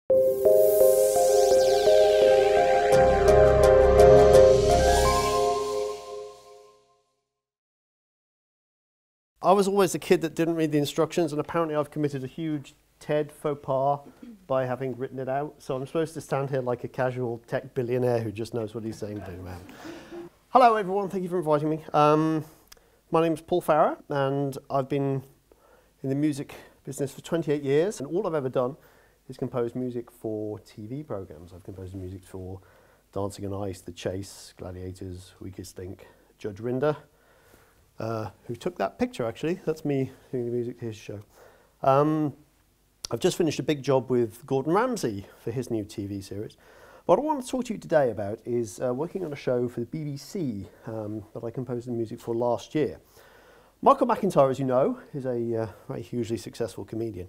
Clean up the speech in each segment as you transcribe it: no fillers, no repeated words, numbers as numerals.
I was always a kid that didn't read the instructions, and apparently I've committed a huge TED faux pas by having written it out. So I'm supposed to stand here like a casual tech billionaire who just knows what he's saying to man. Hello everyone, thank you for inviting me. My name is Paul Farrer, and I've been in the music business for 28 years, and all I've ever done is compose music for TV programs. I've composed music for Dancing on Ice, The Chase, Gladiators, Weakest Link, Judge Rinder, who took that picture actually. That's me doing the music to his show. I've just finished a big job with Gordon Ramsay for his new TV series. What I want to talk to you today about is working on a show for the BBC that I composed the music for last year. Michael McIntyre, as you know, is a very hugely successful comedian.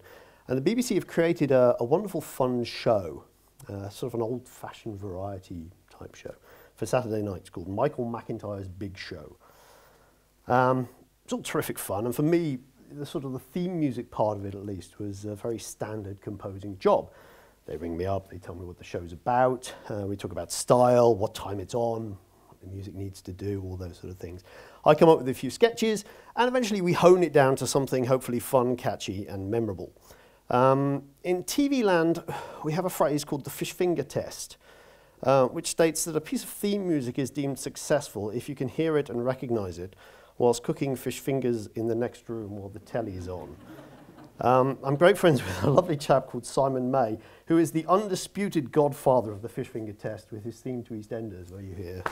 And the BBC have created a wonderful fun show, sort of an old-fashioned variety type show for Saturday nights called Michael McIntyre's Big Show. It's all terrific fun, and for me, the theme music part of it at least was a very standard composing job. They ring me up, they tell me what the show's about, we talk about style, what time it's on, what the music needs to do, all those sort of things. I come up with a few sketches, and eventually we hone it down to something hopefully fun, catchy, and memorable. In TV land, we have a phrase called the fish finger test, which states that a piece of theme music is deemed successful if you can hear it and recognize it whilst cooking fish fingers in the next room while the telly's on. I'm great friends with a lovely chap called Simon May, who is the undisputed godfather of the fish finger test with his theme to EastEnders, where you hear...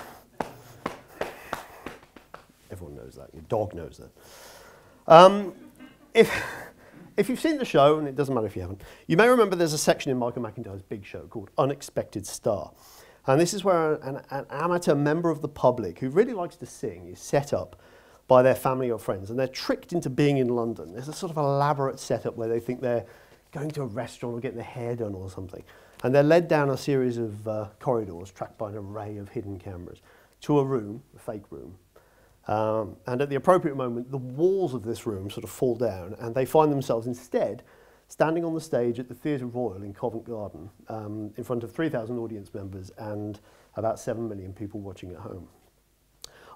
Everyone knows that. Your dog knows that. If you've seen the show, and it doesn't matter if you haven't, you may remember there's a section in Michael McIntyre's Big Show called Unexpected Star. And this is where an amateur member of the public who really likes to sing is set up by their family or friends, and they're tricked into being in London. There's a sort of elaborate setup where they think they're going to a restaurant or getting their hair done or something. And they're led down a series of corridors tracked by an array of hidden cameras to a room, a fake room. And at the appropriate moment, the walls of this room sort of fall down, and they find themselves instead standing on the stage at the Theatre Royal in Covent Garden in front of 3,000 audience members and about 7 million people watching at home.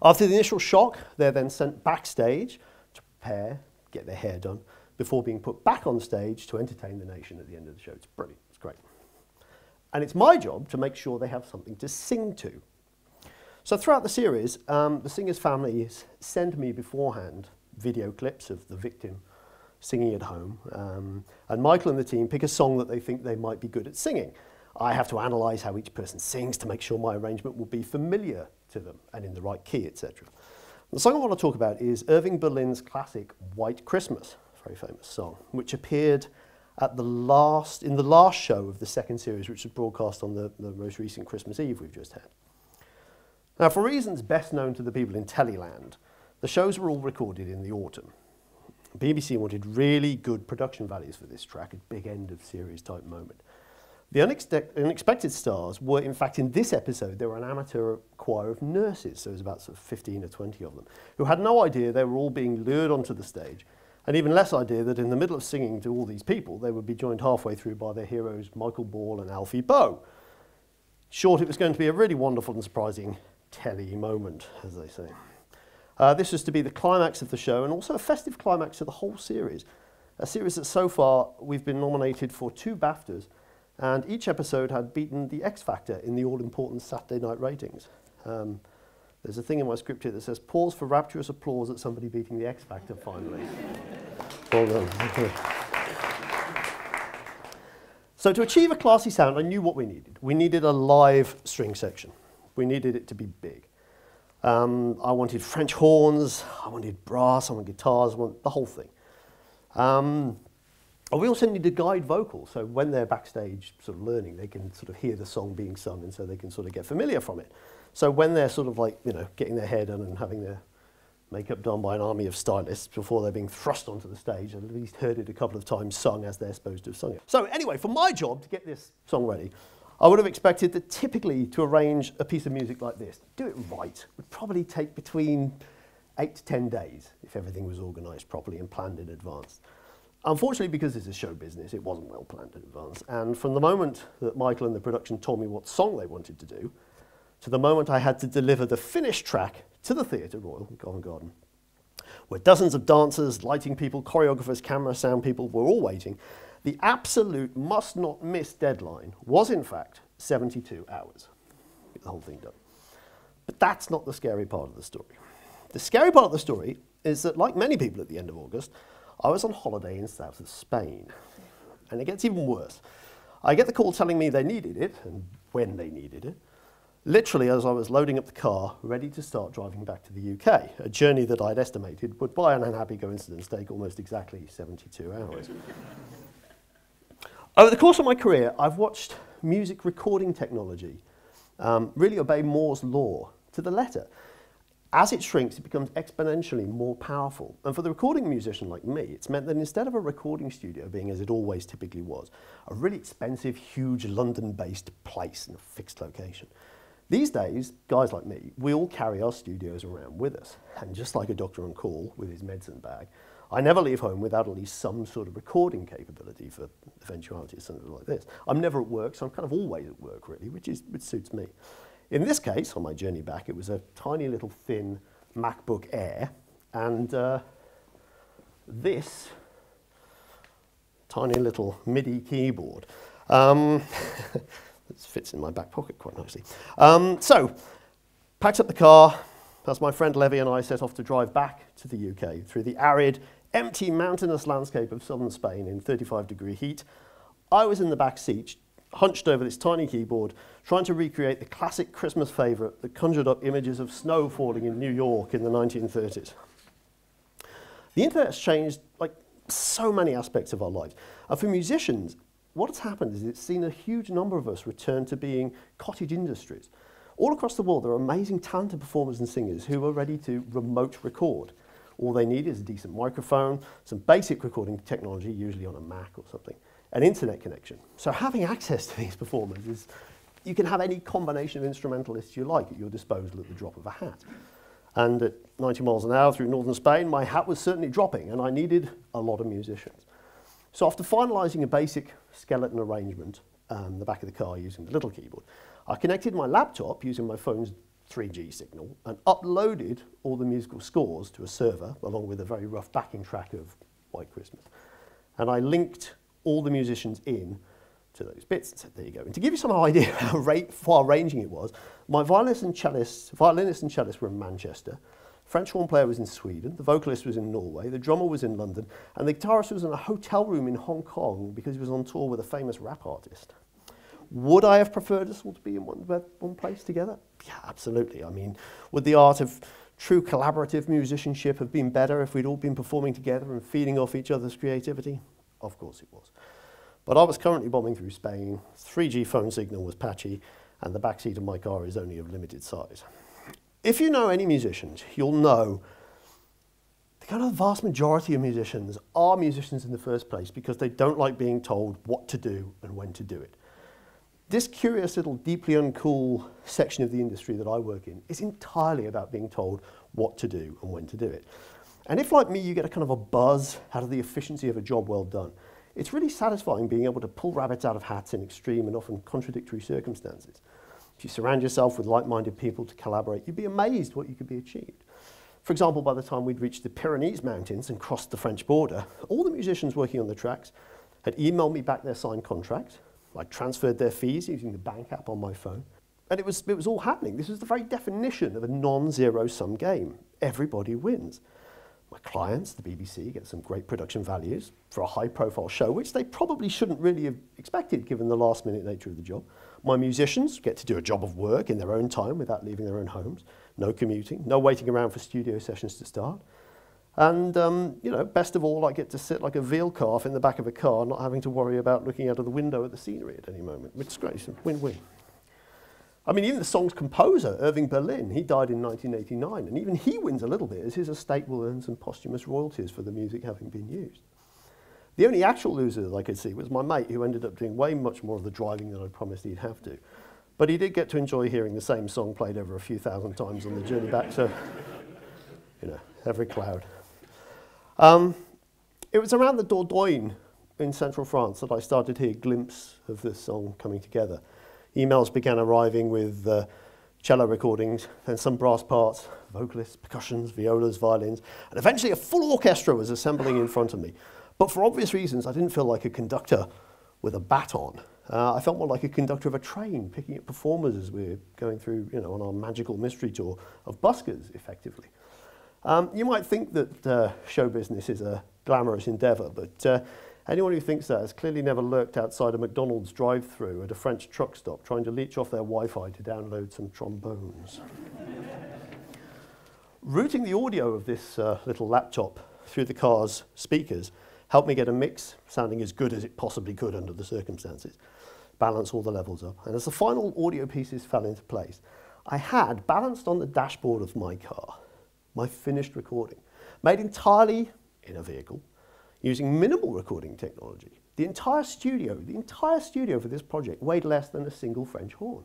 After the initial shock, they're then sent backstage to prepare, get their hair done, before being put back on stage to entertain the nation at the end of the show. It's brilliant, it's great. And it's my job to make sure they have something to sing to. So throughout the series, the singer's families send me beforehand video clips of the victim singing at home, and Michael and the team pick a song that they think they might be good at singing. I have to analyse how each person sings to make sure my arrangement will be familiar to them and in the right key, etc. The song I want to talk about is Irving Berlin's classic White Christmas, a very famous song, which appeared at in the last show of the second series, which was broadcast on the most recent Christmas Eve we've just had. Now, for reasons best known to the people in Teleland, the shows were all recorded in the autumn. BBC wanted really good production values for this track, a big end of series type moment. The unexpected stars were, in fact, in this episode, there were an amateur choir of nurses, so it was about 15 or 20 of them, who had no idea they were all being lured onto the stage, and even less idea that in the middle of singing to all these people, they would be joined halfway through by their heroes Michael Ball and Alfie Boe. Short, it was going to be a really wonderful and surprising telly moment, as they say. This was to be the climax of the show, and also a festive climax of the whole series, a series that so far we've been nominated for 2 BAFTAs, and each episode had beaten the X Factor in the all-important Saturday night ratings. There's a thing in my script here that says, pause for rapturous applause at somebody beating the X Factor finally. Well done. So to achieve a classy sound, I knew what we needed. We needed a live string section. We needed it to be big. I wanted French horns, I wanted brass, I wanted guitars, I wanted the whole thing. We also need a guide vocal, so when they're backstage sort of learning, they can sort of hear the song being sung, and so they can sort of get familiar from it. So when they're sort of like, you know, getting their hair done and having their makeup done by an army of stylists before they're being thrust onto the stage, I've at least heard it a couple of times sung as they're supposed to have sung it. So anyway, for my job to get this song ready, I would have expected that typically to arrange a piece of music like this, do it right, would probably take between 8 to 10 days if everything was organised properly and planned in advance. Unfortunately, because this is show business, it wasn't well planned in advance. And from the moment that Michael and the production told me what song they wanted to do, to the moment I had to deliver the finished track to the Theatre Royal in Covent Garden, where dozens of dancers, lighting people, choreographers, camera, sound people were all waiting, the absolute must-not-miss deadline was, in fact, 72 hours. Get the whole thing done. But that's not the scary part of the story. The scary part of the story is that, like many people at the end of August, I was on holiday in south of Spain. And it gets even worse. I get the call telling me they needed it, and when they needed it, literally as I was loading up the car, ready to start driving back to the UK, a journey that I'd estimated would, by an unhappy coincidence, take almost exactly 72 hours. Over the course of my career, I've watched music recording technology really obey Moore's law to the letter. As it shrinks, it becomes exponentially more powerful. And for the recording musician like me, it's meant that instead of a recording studio being, as it always typically was, a really expensive, huge London-based place in a fixed location, these days, guys like me, we all carry our studios around with us. And just like a doctor on call with his medicine bag, I never leave home without at least some sort of recording capability for eventualities, something like this. I'm never at work, so I'm kind of always at work, really, which suits me. In this case, on my journey back, it was a tiny little thin MacBook Air and this tiny little MIDI keyboard. This fits in my back pocket quite nicely. So, packed up the car, as my friend Levy and I set off to drive back to the UK through the arid, empty, mountainous landscape of southern Spain in 35-degree heat. I was in the back seat, hunched over this tiny keyboard, trying to recreate the classic Christmas favourite that conjured up images of snow falling in New York in the 1930s. The internet's changed like so many aspects of our lives. And for musicians, what has happened is it's seen a huge number of us return to being cottage industries. All across the world, there are amazing, talented performers and singers who are ready to remote record. All they need is a decent microphone, some basic recording technology, usually on a Mac or something, an internet connection. So having access to these performers is, you can have any combination of instrumentalists you like at your disposal at the drop of a hat. And at 90 miles an hour through northern Spain, my hat was certainly dropping, and I needed a lot of musicians. So after finalising a basic skeleton arrangement in the back of the car using the little keyboard, I connected my laptop using my phone's 3G signal and uploaded all the musical scores to a server, along with a very rough backing track of White Christmas. And I linked all the musicians in to those bits and said, there you go. And to give you some idea how far-ranging it was, my violinist and cellist were in Manchester, French horn player was in Sweden, the vocalist was in Norway, the drummer was in London, and the guitarist was in a hotel room in Hong Kong because he was on tour with a famous rap artist. Would I have preferred us all to be in one place together? Yeah, absolutely. I mean, would the art of true collaborative musicianship have been better if we'd all been performing together and feeding off each other's creativity? Of course it was. But I was currently bombing through Spain, 3G phone signal was patchy, and the backseat of my car is only of limited size. If you know any musicians, you'll know the kind of vast majority of musicians are musicians in the first place because they don't like being told what to do and when to do it. This curious little deeply uncool section of the industry that I work in is entirely about being told what to do and when to do it. And if, like me, you get a kind of a buzz out of the efficiency of a job well done, it's really satisfying being able to pull rabbits out of hats in extreme and often contradictory circumstances. If you surround yourself with like-minded people to collaborate, you'd be amazed what you could be achieved. For example, by the time we'd reached the Pyrenees Mountains and crossed the French border, all the musicians working on the tracks had emailed me back their signed contract. I transferred their fees using the bank app on my phone. And it was all happening. This was the very definition of a non-zero-sum game. Everybody wins. My clients, the BBC, get some great production values for a high-profile show, which they probably shouldn't really have expected given the last-minute nature of the job. My musicians get to do a job of work in their own time without leaving their own homes. No commuting, no waiting around for studio sessions to start. And, you know, best of all, I get to sit like a veal calf in the back of a car, not having to worry about looking out of the window at the scenery at any moment, which is great. It's a win-win. I mean, even the song's composer, Irving Berlin, he died in 1989, and even he wins a little bit as his estate will earn some posthumous royalties for the music having been used. The only actual loser that I could see was my mate, who ended up doing way much more of the driving than I promised he'd have to. But he did get to enjoy hearing the same song played over a few thousand times on the journey back, so, you know, every cloud. It was around the Dordogne in central France that I started to hear a glimpse of this song coming together. Emails began arriving with cello recordings, then some brass parts, vocalists, percussions, violas, violins, and eventually a full orchestra was assembling in front of me. But for obvious reasons, I didn't feel like a conductor with a baton. I felt more like a conductor of a train, picking up performers as we're going through, on our magical mystery tour of buskers, effectively. You might think that show business is a glamorous endeavour, but anyone who thinks that has clearly never lurked outside a McDonald's drive-through at a French truck stop trying to leech off their Wi-Fi to download some trombones. Routing the audio of this little laptop through the car's speakers helped me get a mix sounding as good as it possibly could under the circumstances, balance all the levels up. And as the final audio pieces fell into place, I had, balanced on the dashboard of my car, my finished recording, made entirely in a vehicle, using minimal recording technology. The entire studio for this project weighed less than a single French horn.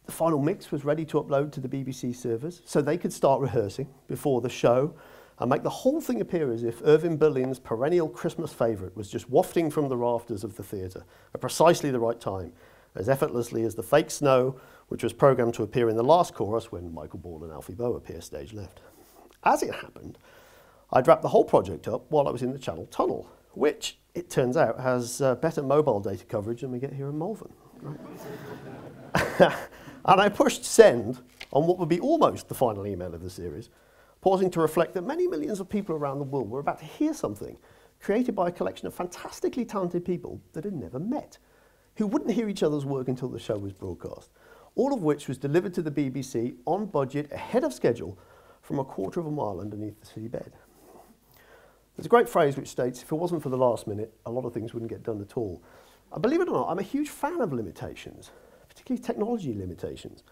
The final mix was ready to upload to the BBC servers so they could start rehearsing before the show and make the whole thing appear as if Irving Berlin's perennial Christmas favourite was just wafting from the rafters of the theatre at precisely the right time, as effortlessly as the fake snow, which was programmed to appear in the last chorus when Michael Ball and Alfie Boe appear stage left. As it happened, I'd wrapped the whole project up while I was in the Channel Tunnel, which, it turns out, has better mobile data coverage than we get here in Malvern. Right? And I pushed send on what would be almost the final email of the series, pausing to reflect that many millions of people around the world were about to hear something created by a collection of fantastically talented people that had never met, who wouldn't hear each other's work until the show was broadcast, all of which was delivered to the BBC on budget, ahead of schedule, from a quarter of a mile underneath the seabed. There's a great phrase which states, if it wasn't for the last minute, a lot of things wouldn't get done at all. And believe it or not, I'm a huge fan of limitations, particularly technology limitations.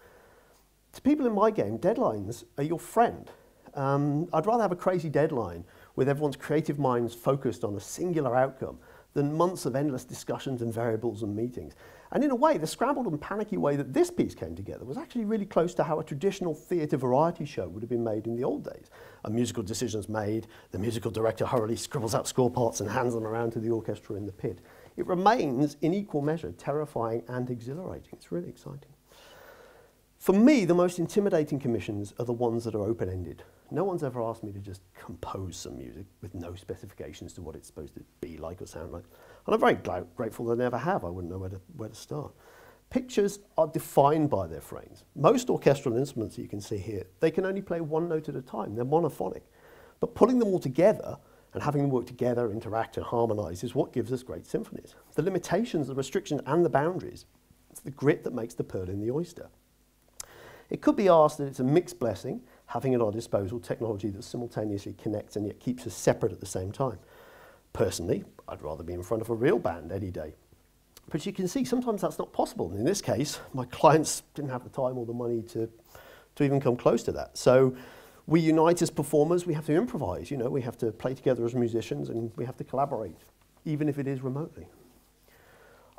To people in my game, deadlines are your friend. I'd rather have a crazy deadline with everyone's creative minds focused on a singular outcome than months of endless discussions and variables and meetings. And in a way, the scrambled and panicky way that this piece came together was actually really close to how a traditional theatre variety show would have been made in the old days. A musical decision's made, the musical director hurriedly scribbles out score parts and hands them around to the orchestra in the pit. It remains, in equal measure, terrifying and exhilarating. It's really exciting. For me, the most intimidating commissions are the ones that are open-ended. No one's ever asked me to just compose some music with no specifications to what it's supposed to be like or sound like. And I'm very grateful they never have. I wouldn't know where to start. Pictures are defined by their frames. Most orchestral instruments that you can see here, they can only play one note at a time. They're monophonic. But pulling them all together and having them work together, interact and harmonize is what gives us great symphonies. The limitations, the restrictions and the boundaries, it's the grit that makes the pearl in the oyster. It could be asked that it's a mixed blessing, having at our disposal technology that simultaneously connects and yet keeps us separate at the same time. Personally, I'd rather be in front of a real band any day. But you can see sometimes that's not possible. And in this case, my clients didn't have the time or the money to even come close to that. So we unite as performers, we have to improvise, we have to play together as musicians and we have to collaborate, even if it is remotely.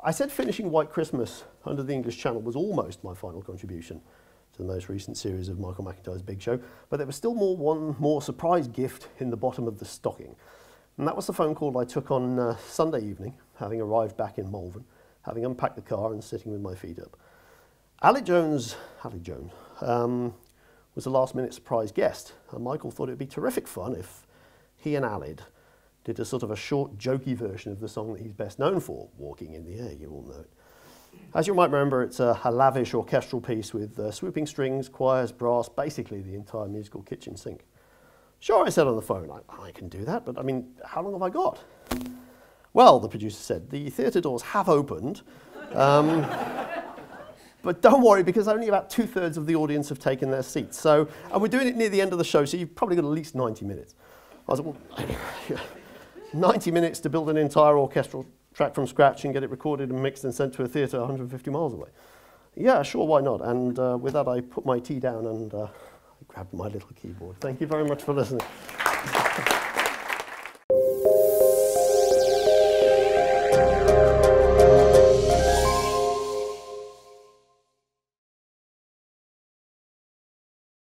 I said finishing White Christmas under the English Channel was almost my final contribution to the most recent series of Michael McIntyre's Big Show, but there was still one more surprise gift in the bottom of the stocking. And that was the phone call I took on Sunday evening, having arrived back in Malvern, having unpacked the car and sitting with my feet up. Alec Jones was a last-minute surprise guest, and Michael thought it would be terrific fun if he and Aled did a sort of a short, jokey version of the song that he's best known for, Walking in the Air, you all know it. As you might remember, it's a lavish orchestral piece with swooping strings, choirs, brass, basically the entire musical kitchen sink. Sure, I said on the phone, I can do that, but I mean, how long have I got? Well, the producer said, the theatre doors have opened, but don't worry, because only about 2/3 of the audience have taken their seats. So, and we're doing it near the end of the show, so you've probably got at least 90 minutes. I was like, well, 90 minutes to build an entire orchestral track from scratch and get it recorded and mixed and sent to a theatre 150 miles away. Yeah, sure, why not? And with that, I put my tea down and I grabbed my little keyboard. Thank you very much for listening.